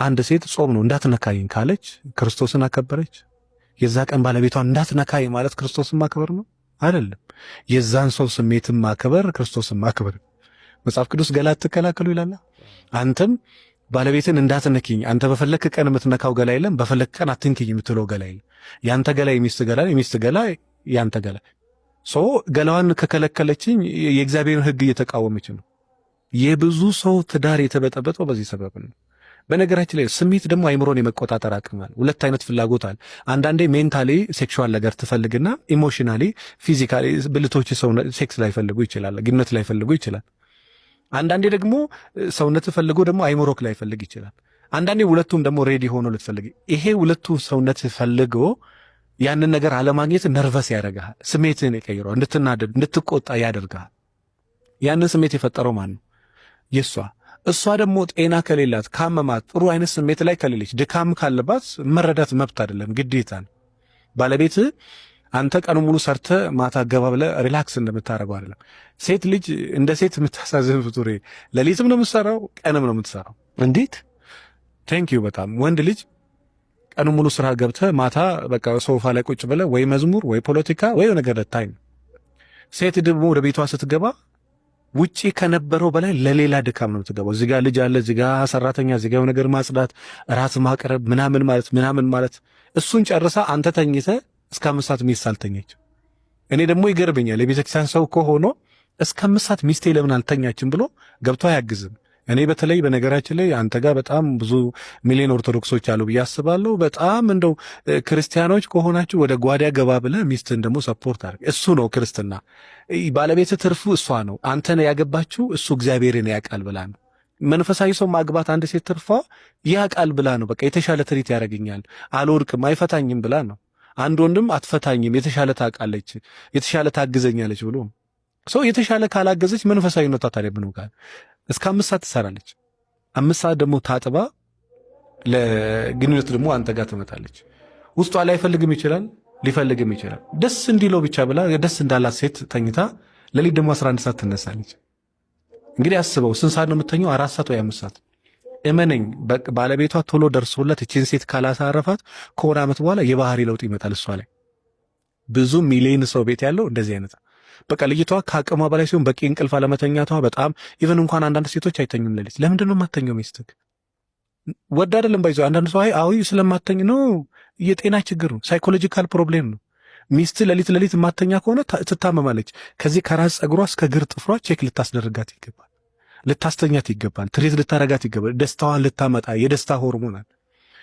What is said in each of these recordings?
አንድ ሴት ጾም ነው እንዳትነካኝ ካለች ክርስቶስን አከበረች? የዛ ቀን ባለቤቷን እንዳትነካኝ ማለት ክርስቶስን ማክበር ነው አይደለም። የዛን ሰው ስሜትን ማክበር ክርስቶስን ማክበር። መጽሐፍ ቅዱስ ገላ አትከላከሉ ይላል። አንተም ባለቤትን እንዳትነኪኝ፣ አንተ በፈለክ ቀን የምትነካው ገላ የለም፣ በፈለክ ቀን አትንኪኝ የምትለው ገላ የለም። ያንተ ገላ የሚስት ገላ፣ የሚስት ገላ ያንተ ገላ። ገላዋን ከከለከለችኝ የእግዚአብሔርን ሕግ እየተቃወመች ነው። የብዙ ሰው ትዳር የተበጠበጠው በዚህ ሰበብ ነው። በነገራችን ላይ ስሜት ደግሞ አይምሮን የመቆጣጠር አቅም አለ። ሁለት አይነት ፍላጎት አለ። አንዳንዴ ሜንታሊ ሴክሹዋል ነገር ትፈልግና ኢሞሽናሊ ፊዚካሊ ብልቶች ሴክስ ላይ ፈልጉ ይችላል፣ ግንኙነት ላይ ፈልጉ ይችላል። አንዳንዴ ደግሞ ሰውነት ፈልጎ ደግሞ አይምሮክ ላይ ፈልግ ይችላል። አንዳንዴ ሁለቱም ደግሞ ሬዲ ሆኖ ልትፈልግ። ይሄ ሁለቱ ሰውነት ፈልጎ ያንን ነገር አለማግኘት ነርቨስ ያደርጋል። ስሜትን ይቀይረዋል። እንድትናደድ እንድትቆጣ ያደርጋል። ያንን ስሜት የፈጠረው ማን ነው? የሷ። እሷ ደግሞ ጤና ከሌላት ካመማት፣ ጥሩ አይነት ስሜት ላይ ከሌለች፣ ድካም ካለባት መረዳት መብት አይደለም ግዴታ ነው። ባለቤት አንተ ቀኑ ሙሉ ሰርተ ማታ ገባ ብለ ሪላክስ እንደምታረገው አይደለም። ሴት ልጅ እንደ ሴት የምታሳዝን ፍጡር፣ ሌሊትም ነው የምትሰራው፣ ቀንም ነው የምትሰራው። እንዴት ቴንክ ዩ በጣም ወንድ ልጅ ቀኑ ሙሉ ስራ ገብተ ማታ በቃ ሶፋ ላይ ቁጭ ብለ ወይ መዝሙር ወይ ፖለቲካ ወይ ነገር ልታይ ነው። ሴት ደግሞ ወደ ቤቷ ስትገባ ውጪ ከነበረው በላይ ለሌላ ድካም ነው የምትገባው። እዚጋ ልጅ አለ፣ እዚጋ ሰራተኛ፣ እዚጋ ነገር ማጽዳት፣ ራት ማቅረብ ምናምን ማለት እሱን ጨርሳ አንተ ተኝተ እስከ 5 ሰዓት ሚስት አልተኛችም። እኔ ደግሞ ይገርመኛል የቤተክርስቲያን ሰው ከሆነ እስከ 5 ሰዓት ሚስቴ ለምን አልተኛችም ብሎ ገብቶ አያግዝም። እኔ በተለይ በነገራችን ላይ አንተ ጋር በጣም ብዙ ሚሊዮን ኦርቶዶክሶች አሉ ብዬ አስባለሁ። በጣም እንደው ክርስቲያኖች ከሆናችሁ ወደ ጓዳ ገባ ብለህ ሚስትን ደግሞ ሰፖርት አድርግ። እሱ ነው ክርስትና። ባለቤት ትርፉ እሷ ነው። አንተን ያገባችሁ እሱ እግዚአብሔርን ያውቃል ብላ ነው። መንፈሳዊ ሰው ማግባት አንድ ሴት ትርፏ ያውቃል ብላ ነው። በቃ የተሻለ ትሪት ያደርገኛል፣ አልወድቅም፣ አይፈታኝም ብላ ነው። አንድ ወንድም አትፈታኝም፣ የተሻለ ታውቃለች፣ የተሻለ ታግዘኛለች ብሎ ሰው የተሻለ ካላገዘች መንፈሳዊነቷ ታዲያ ምን ጋር እስከ 5 ሰዓት ትሰራለች። 5 ሰዓት ደግሞ ታጥባ ለግንኙነት ደግሞ አንተ ጋር ትመጣለች። ውስጧ ላይ ፈልግም ይችላል፣ ሊፈልግም ይችላል። ደስ እንዲለው ብቻ ብላ ደስ እንዳላት ሴት ተኝታ ለሊት ደግሞ 11 ሰዓት ትነሳለች። እንግዲህ አስበው ስንት ሰዓት ነው የምትተኘው? 4 ሰዓት ወይ 5 ሰዓት። እመነኝ ባለቤቷ ቶሎ ደርሶላት እቺን ሴት ካላሳረፋት ከሆነ ዓመት በኋላ የባህሪ ለውጥ ይመጣል እሷ ላይ። ብዙ ሚሊዮን ሰው ቤት ያለው እንደዚህ አይነት በቃ ልጅቷ ከአቅሟ በላይ ሲሆን በቂ እንቅልፍ አለመተኛቷ በጣም ኢቨን እንኳን አንዳንድ ሴቶች አይተኙም ሌሊት። ለምንድን ነው የማተኘው? ሚስትህ ወድ አይደለም ባይዘው። አንዳንድ ሰው አይ ስለማተኝ ነው፣ የጤና ችግር ነው፣ ሳይኮሎጂካል ፕሮብሌም ነው። ሚስት ሌሊት የማተኛ ከሆነ ትታመማለች። ከዚህ ከራስ ጸጉሯ እስከ እግር ጥፍሯ ቼክ ልታስደርጋት ይገባል፣ ልታስተኛት ይገባል፣ ትሬት ልታረጋት ይገባል። ደስታዋን ልታመጣ የደስታ ሆርሞናል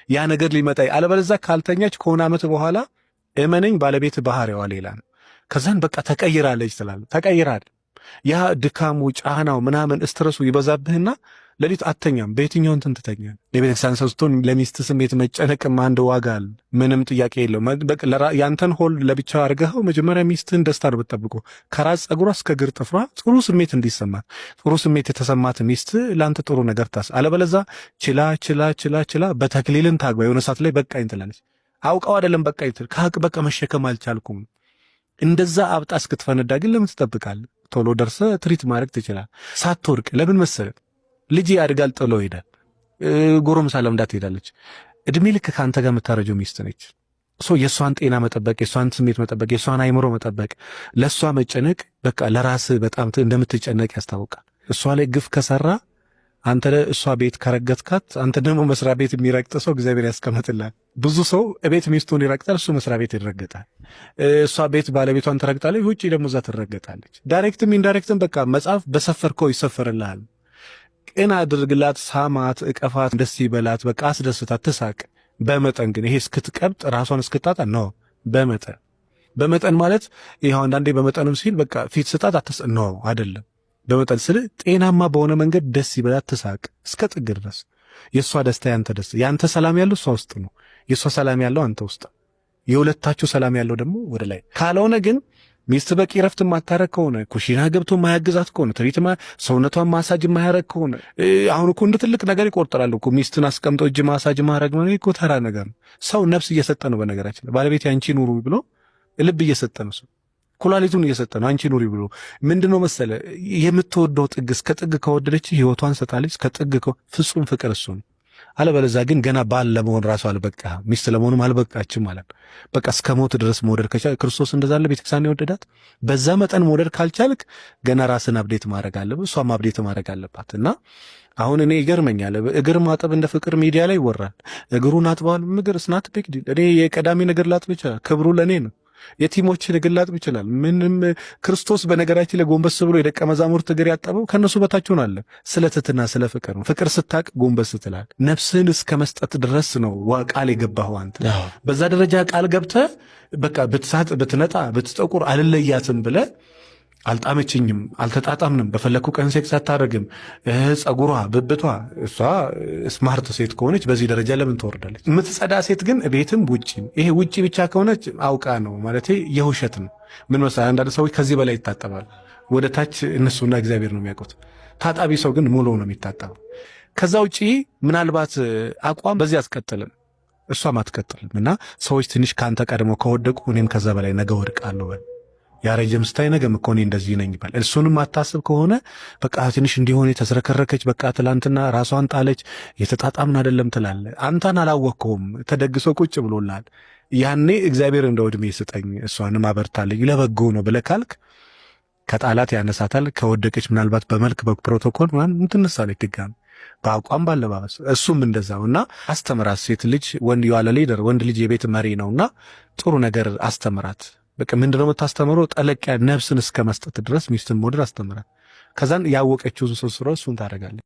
ያ ነገር ሊመጣ። አለበለዚያ ካልተኛች ከሆነ ዓመት በኋላ እመነኝ ባለቤት ባህሪዋ ሌላ ነው። ከዛን በቃ ተቀይራለች ትላለህ። ተቀይራል። ያ ድካሙ ጫናው ምናምን ስትረሱ ይበዛብህና ሌሊት አተኛም። በየትኛው እንትን ትተኛለህ? የቤተክርስቲያን ሰው ስትሆን ለሚስት ስሜት መጨነቅም አንድ ዋጋ አለ፣ ምንም ጥያቄ የለውም። በቃ ያንተን ሆል ለብቻ አድርገኸው መጀመሪያ ሚስትህን ደስታ ነው ብትጠብቀው። ከራስ ጸጉሯ እስከ እግር ጥፍሯ ጥሩ ስሜት እንዲሰማት፣ ጥሩ ስሜት የተሰማት ሚስት ለአንተ ጥሩ ነገር ታስ። አለበለዛ ችላ በተክሊልን ታግባ የሆነ ሰዓት ላይ በቃኝ ትላለች። አውቀው አይደለም በቃኝ ትል ከሀቅ በቃ መሸከም አልቻልኩም። እንደዛ አብጣ እስክትፈነዳ ግን ለምን ትጠብቃለህ? ቶሎ ደርሰህ ትሪት ማድረግ ትችላለህ ሳትወርቅ። ለምን መሰለህ? ልጅ ያድጋል፣ ጥሎ ይሄዳል፣ ጎረምሳ ለምዳ ትሄዳለች። እድሜ ልክ ከአንተ ጋር የምታረጀው ሚስት ነች። የእሷን ጤና መጠበቅ፣ የእሷን ስሜት መጠበቅ፣ የእሷን አይምሮ መጠበቅ፣ ለእሷ መጨነቅ በቃ ለራስህ በጣም እንደምትጨነቅ ያስታውቃል። እሷ ላይ ግፍ ከሰራ አንተ እሷ ቤት ከረገጥካት፣ አንተ ደግሞ መስሪያ ቤት የሚረግጥ ሰው እግዚአብሔር ያስቀምጥላል። ብዙ ሰው ቤት ሚስቱን ይረግጣል፣ እሱ መስሪያ ቤት ይረገጣል። እሷ ቤት ባለቤቷን ትረግጣለች፣ ውጪ ደግሞ እዛ ትረገጣለች። ዳይሬክትም ኢንዳይሬክትም በቃ መጽሐፍ በሰፈርከው ይሰፈርልሃል። ቅን አድርግላት፣ ሳማት፣ እቀፋት፣ ደስ ይበላት፣ በቃ አስደስታት፣ ትሳቅ። በመጠን ግን ይሄ እስክትቀብጥ ራሷን እስክታጣ ነው። በመጠን ማለት ይሄው አንዳንዴ በመጠንም ሲል በቃ ፊት ስጣት ነው አይደለም። በመጠን ስል ጤናማ በሆነ መንገድ ደስ ይበላት፣ ትሳቅ እስከ ጥግ ድረስ። የእሷ ደስታ ያንተ ደስታ፣ ያንተ ሰላም ያለው እሷ ውስጥ ነው። የእሷ ሰላም ያለው አንተ ውስጥ፣ የሁለታችሁ ሰላም ያለው ደግሞ ወደ ላይ። ካልሆነ ግን ሚስት በቂ ረፍት የማታረግ ከሆነ፣ ኩሽና ገብቶ ማያግዛት ከሆነ፣ ትሪት ሰውነቷን ማሳጅ የማያረግ ከሆነ፣ አሁን እኮ እንደ ትልቅ ነገር ይቆርጠራል እኮ ሚስትን አስቀምጦ እጅ ማሳጅ ማድረግ ነው እኮ ተራ ነገር ነው። ሰው ነፍስ እየሰጠ ነው። በነገራችን ባለቤት አንቺ ኑሩ ብሎ ልብ እየሰጠ ነው። ሰው ኩላሊቱን እየሰጠ ነው አንቺ ኑሪ ብሎ። ምንድነው መሰለ የምትወደው ጥግ እስከ ጥግ ከወደደች ህይወቷን ሰጣለች። እስከ ጥግ ፍጹም ፍቅር እሱ ነው። አለበለዚያ ግን ገና ባል ለመሆን ራሱ አልበቃ ሚስት ለመሆኑም አልበቃችም ማለት ነው። በቃ እስከ ሞት ድረስ መውደድ ከቻል ክርስቶስ እንደዛ አለ ቤተክርስቲያን የወደዳት በዛ መጠን መውደድ ካልቻልክ ገና ራስን አብዴት ማድረግ አለብህ፣ እሷም አብዴት ማድረግ አለባት። እና አሁን እኔ ይገርመኛል እግር ማጠብ እንደ ፍቅር ሚዲያ ላይ ይወራል። እግሩን አጥበዋል። ምግር ስናት ቢግ ዲል እኔ የቀዳሚ ነገር ላጥብ ይችላል፣ ክብሩ ለእኔ ነው። የቲሞችን እግር ላጥብ ይችላል። ምንም ክርስቶስ በነገራችን ላይ ጎንበስ ብሎ የደቀ መዛሙርት እግር ያጠበው ከነሱ በታች ሆኖ አለ። ስለ ትሕትና ስለ ፍቅር ነው። ፍቅር ስታቅ ጎንበስ ትላል። ነፍስህን እስከ መስጠት ድረስ ነው ቃል የገባኸው አንተ። በዛ ደረጃ ቃል ገብተህ በቃ ብትሳጥ ብትነጣ ብትጠቁር አልለያትም ብለህ አልጣመችኝም፣ አልተጣጣምንም፣ በፈለኩ ቀን ሴክስ አታደርግም፣ ጸጉሯ ብብቷ። እሷ ስማርት ሴት ከሆነች በዚህ ደረጃ ለምን ትወርዳለች? የምትጸዳ ሴት ግን ቤትም ውጭም፣ ይሄ ውጭ ብቻ ከሆነች አውቃ ነው ማለት የውሸት ነው። ምን መሰለህ አንዳንድ ሰዎች ከዚህ በላይ ይታጠባሉ። ወደ ታች እነሱና እግዚአብሔር ነው የሚያውቁት። ታጣቢ ሰው ግን ሙሉ ነው የሚታጠበው። ከዛ ውጪ ምናልባት አቋም በዚህ አትቀጥልም፣ እሷም አትቀጥልም። እና ሰዎች ትንሽ ከአንተ ቀድሞ ከወደቁ እኔም ከዛ በላይ ነገ ወድቃለሁ በል ያረጀም ስታይ ነገም እኮ እኔ እንደዚህ ነኝ ይባል። እሱንም አታስብ ከሆነ በቃ ትንሽ እንዲሆን የተዝረከረከች በቃ ትላንትና ራሷን ጣለች የተጣጣምን አይደለም ትላለ። አንተን አላወቅከውም፣ ተደግሶ ቁጭ ብሎላል። ያኔ እግዚአብሔር እንደው ዕድሜ ስጠኝ እሷንም አበርታለኝ ለበጎ ነው ብለህ ካልክ ከጣላት ያነሳታል። ከወደቀች ምናልባት በመልክ በፕሮቶኮል ምናምን ትነሳለች ድጋሚ በአቋም ባለባበስ። እሱም እንደዛው እና አስተምራት። ሴት ልጅ ወንድ የዋለ ሊደር ወንድ ልጅ የቤት መሪ ነውና ጥሩ ነገር አስተምራት። በቃ ምንድነው የምታስተምረው? ጠለቅ ነፍስን እስከ መስጠት ድረስ ሚስትን መውደድ አስተምራት። ከዛን ያወቀችውን ሰው እሱን ታደርጋለች።